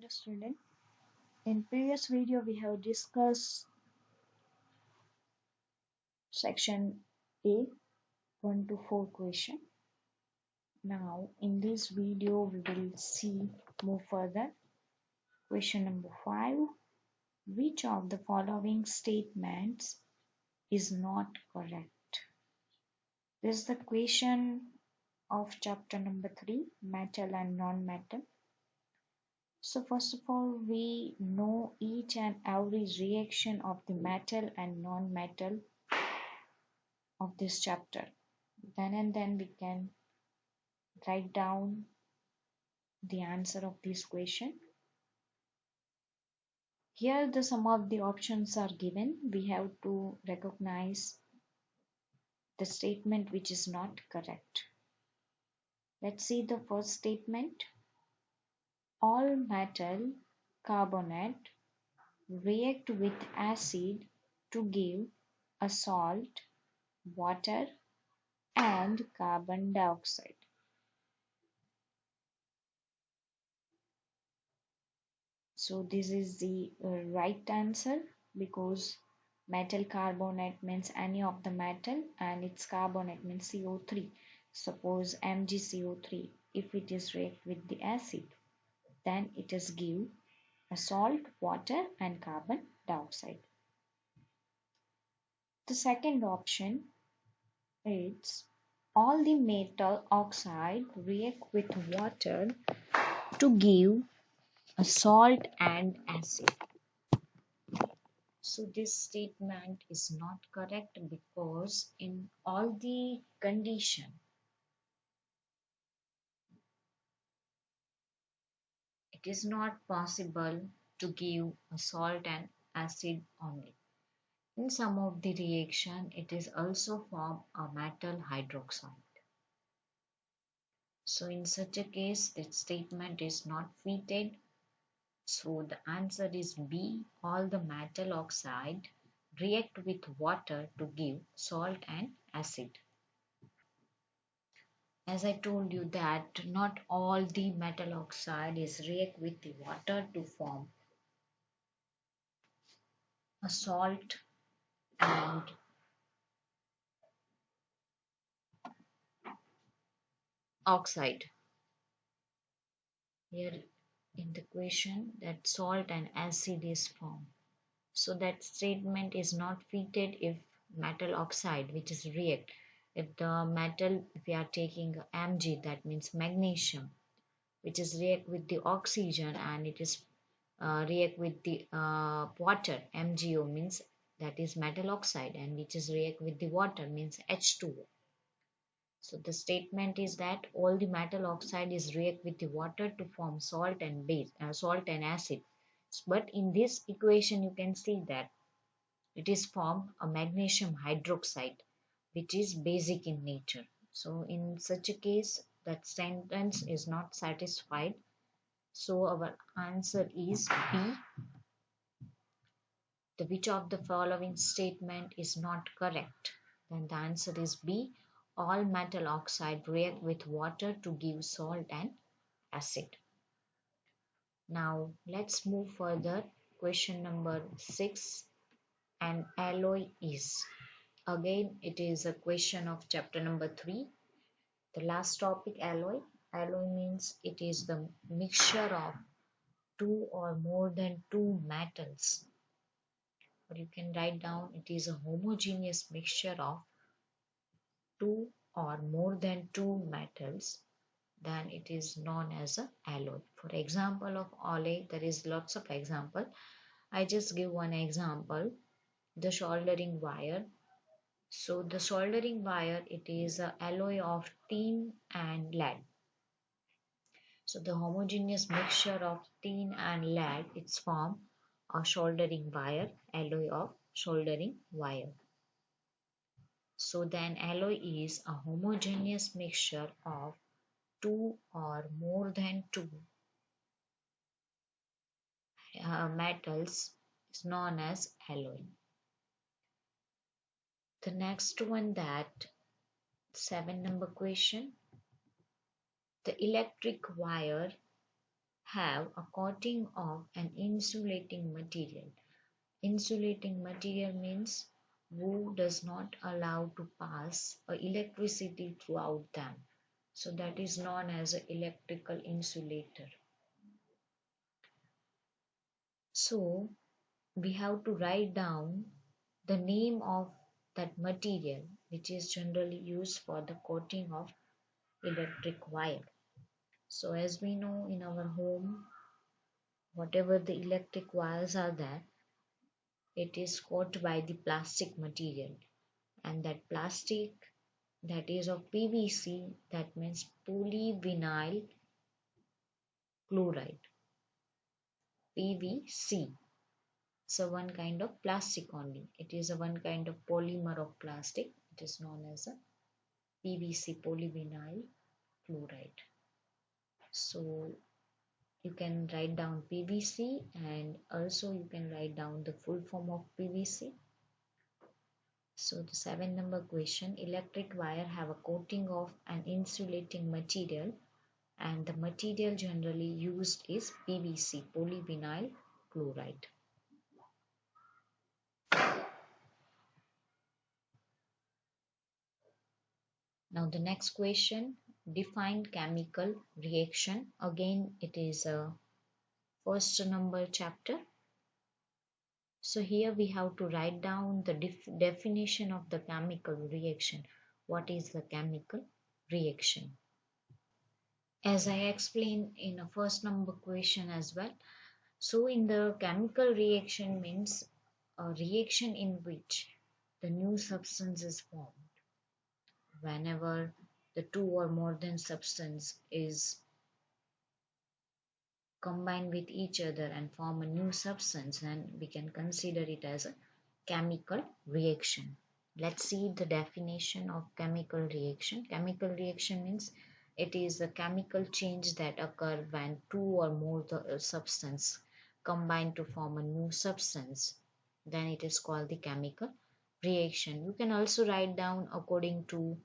Student. In previous video we have discussed section A 1 to 4 question. Now in this video we will see move further. Question number 5. Which of the following statements is not correct? This is the question of chapter number 3, metal and non-metal. So first of all, we know each and every reaction of the metal and non-metal of this chapter. Then we can write down the answer of this question. Here the some of the options are given. We have to recognize the statement which is not correct. Let's see the first statement. All metal carbonate react with acid to give a salt, water, and carbon dioxide. So this is the right answer because metal carbonate means any of the metal and its carbonate means CO3. Suppose MgCO3, if it is react with the acid, then it is give a salt, water and carbon dioxide. The second option is all the metal oxide react with water to give a salt and acid. So this statement is not correct because in all the condition it is not possible to give a salt and acid only. In some of the reaction it is also form a metal hydroxide. So in such a case that statement is not fitted. So the answer is B. All the metal oxide react with water to give salt and acid. As I told you that not all the metal oxide is react with the water to form a salt and oxide. Here in the question that salt and acid is formed. So that statement is not fitted if metal oxide which is react. If the metal, if we are taking Mg, that means magnesium, which is react with the oxygen and it is react with the water. MgO means that is metal oxide and which is react with the water means H2O. So the statement is that all the metal oxide is react with the water to form salt and salt and acid. But in this equation you can see that it is formed a magnesium hydroxide which is basic in nature. So in such a case that sentence is not satisfied. So our answer is B. The which of the following statement is not correct? Then the answer is B. All metal oxide react with water to give salt and acid. Now let's move further. Question number 6. An alloy is. Again it is a question of chapter number 3. The last topic, alloy. Alloy means it is the mixture of two or more than two metals, or you can write down it is a homogeneous mixture of two or more than two metals, then it is known as a alloy. For example of alloy, there is lots of example. I just give one example, the soldering wire. So the soldering wire, it is a alloy of tin and lead. So the homogeneous mixture of tin and lead, it's form a soldering wire, alloy of soldering wire. So then alloy is a homogeneous mixture of two or more than two metals is known as alloy. The next one, that 7 number question. The electric wire have a coating of an insulating material. Insulating material means who does not allow to pass electricity throughout them. So that is known as an electrical insulator. So we have to write down the name of that material which is generally used for the coating of electric wire. So as we know in our home, whatever the electric wires are there, it is coated by the plastic material, and that plastic, that is of PVC, that means polyvinyl chloride, PVC. So one kind of plastic only. It is a one kind of polymer of plastic. It is known as a PVC, polyvinyl chloride. So you can write down PVC, and also you can write down the full form of PVC. So the 7 number question, electric wire have a coating of an insulating material, and the material generally used is PVC, polyvinyl chloride. Now the next question, define chemical reaction. Again it is a first number chapter. So here we have to write down the definition of the chemical reaction. What is the chemical reaction? As I explained in a first number question as well. So in the chemical reaction means a reaction in which the new substance is formed. Whenever the two or more than substance is combine with each other and form a new substance, and we can consider it as a chemical reaction. Let's see the definition of chemical reaction. Chemical reaction means it is a chemical change that occur when two or more substance combine to form a new substance. Then it is called the chemical reaction. You can also write down according to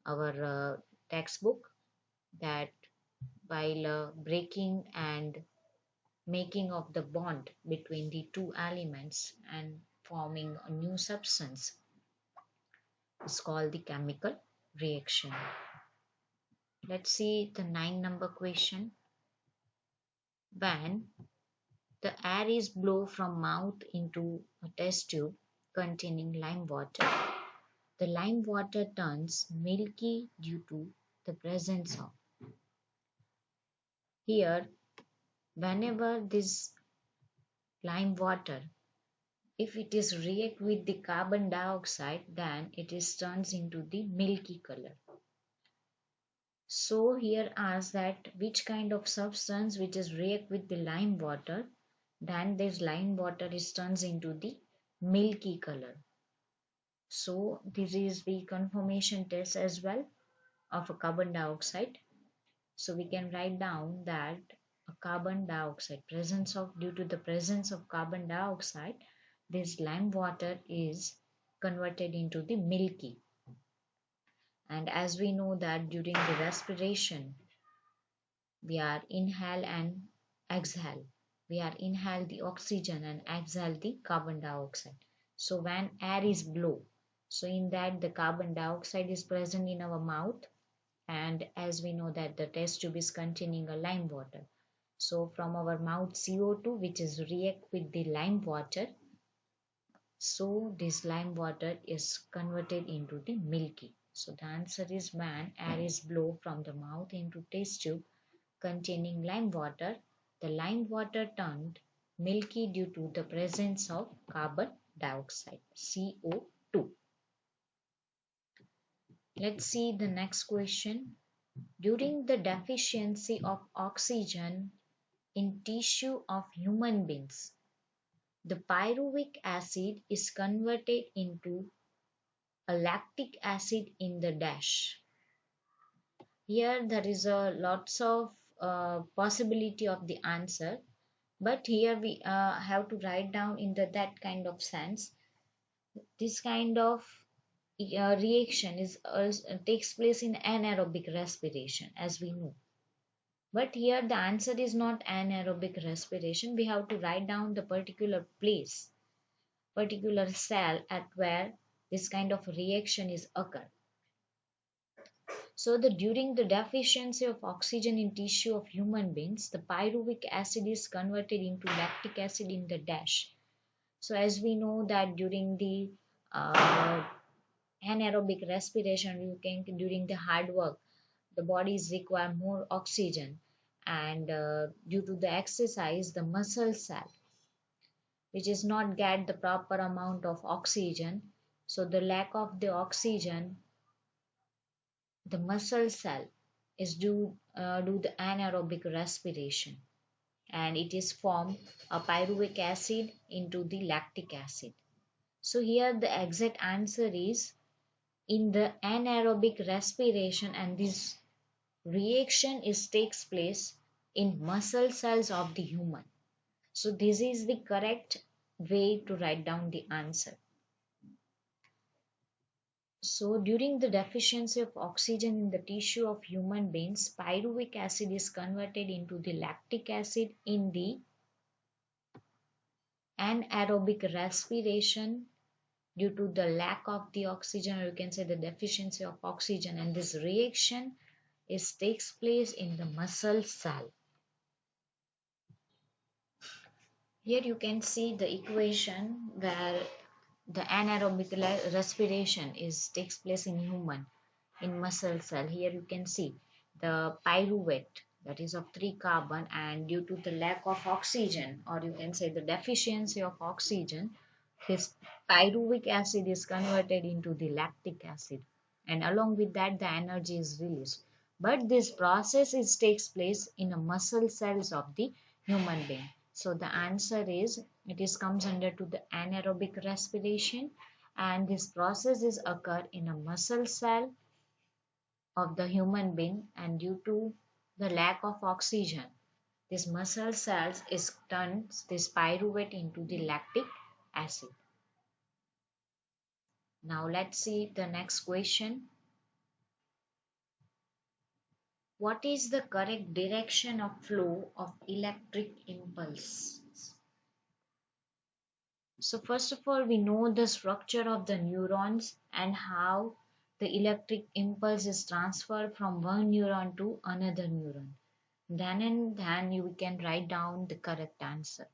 our textbook that while breaking and making of the bond between the two elements and forming a new substance is called the chemical reaction. Let's see the 9 number question. When the air is blown from mouth into a test tube containing lime water, the lime water turns milky due to the presence of. Here, whenever this lime water, if it is react with the carbon dioxide, then it is turns into the milky color. So here asks that which kind of substance which is react with the lime water, then this lime water is turns into the milky color. So this is the conformation test as well of a carbon dioxide. So we can write down that a carbon dioxide presence of, due to the presence of carbon dioxide, this lime water is converted into the milky. And as we know that during the respiration we are inhale and exhale, we are inhale the oxygen and exhale the carbon dioxide. So when air is blown, so in that the carbon dioxide is present in our mouth, and as we know that the test tube is containing a lime water, so from our mouth CO2 which is react with the lime water, so this lime water is converted into the milky. So the answer is when air is blown from the mouth into test tube containing lime water, the lime water turned milky due to the presence of carbon dioxide, CO2. Let's see the next question. During the deficiency of oxygen in tissue of human beings, the pyruvic acid is converted into a lactic acid in the dash. Here there is a lots of possibility of the answer, but here we have to write down in that kind of sense. This kind of reaction is takes place in anaerobic respiration, as we know. But here the answer is not anaerobic respiration. We have to write down the particular place, particular cell at where this kind of reaction is occur. So the during the deficiency of oxygen in tissue of human beings, the pyruvic acid is converted into lactic acid in the dash. So as we know that during the uh, anaerobic respiration, you can during the hard work, the bodies require more oxygen, and due to the exercise, the muscle cell which is not get the proper amount of oxygen. So the lack of the oxygen, the muscle cell is do the anaerobic respiration, and it is form a pyruvic acid into the lactic acid. So here the exact answer is in the anaerobic respiration, and this reaction is takes place in muscle cells of the human. So this is the correct way to write down the answer. So during the deficiency of oxygen in the tissue of human beings, pyruvic acid is converted into the lactic acid in the anaerobic respiration due to the lack of the oxygen, or you can say the deficiency of oxygen, and this reaction is takes place in the muscle cell. Here you can see the equation where the anaerobic respiration is takes place in human in muscle cell. Here you can see the pyruvate, that is of 3 carbon, and due to the lack of oxygen, or you can say the deficiency of oxygen, this pyruvic acid is converted into the lactic acid, and along with that the energy is released. But this process is takes place in the muscle cells of the human being. So the answer is it is comes under to the anaerobic respiration, and this process is occur in a muscle cell of the human being, and due to the lack of oxygen, this muscle cells is turns this pyruvate into the lactic acid. Now let's see the next question. What is the correct direction of flow of electric impulse? So first of all, we know the structure of the neurons and how the electric impulse is transferred from one neuron to another neuron. Then you can write down the correct answer.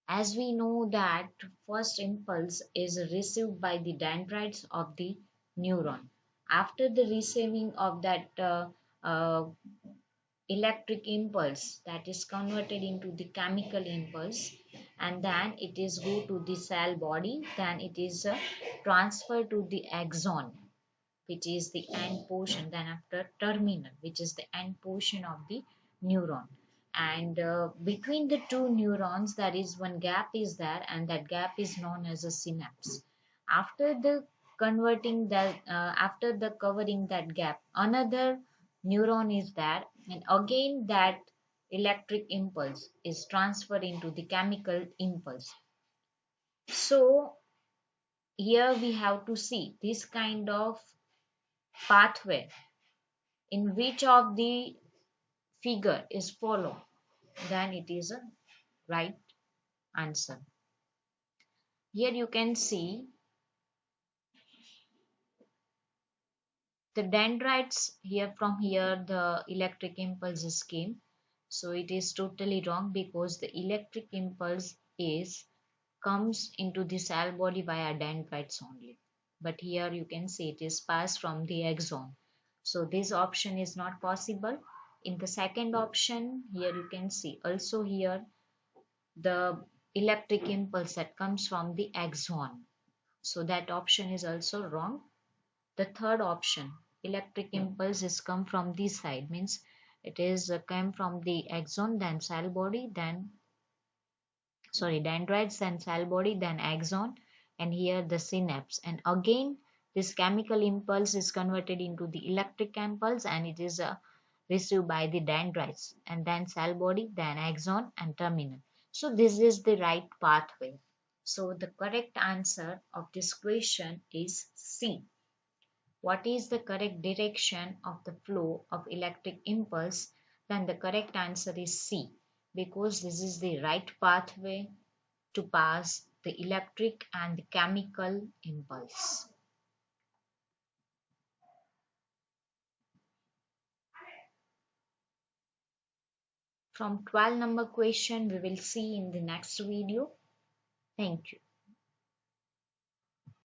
As we know that first impulse is received by the dendrites of the neuron. After the receiving of that uh, electric impulse, that is converted into the chemical impulse, and then it is go to the cell body, then it is transferred to the axon, which is the end portion, then after terminal, which is the end portion of the neuron. And between the two neurons there is one gap is there, and that gap is known as a synapse. After the converting that after the covering that gap, another neuron is there, and again that electric impulse is transferred into the chemical impulse. So here we have to see this kind of pathway in which of the figure is followed, then it is a right answer. Here you can see the dendrites. Here from here the electric impulses came, so it is totally wrong because the electric impulse is comes into the cell body via dendrites only, but here you can see it is passed from the axon, so this option is not possible. In the second option, here you can see also here the electric impulse that comes from the axon, so that option is also wrong. The third option, electric impulse is come from this side, means it is came from the axon, then cell body, then sorry dendrites, then cell body, then axon, and here the synapse, and again this chemical impulse is converted into the electric impulse, and it is received by the dendrites, and then cell body, then axon and terminal. So this is the right pathway. So the correct answer of this question is C. What is the correct direction of the flow of electric impulse? Then the correct answer is C, because this is the right pathway to pass the electric and the chemical impulse. From 12 number question we will see in the next video. Thank you.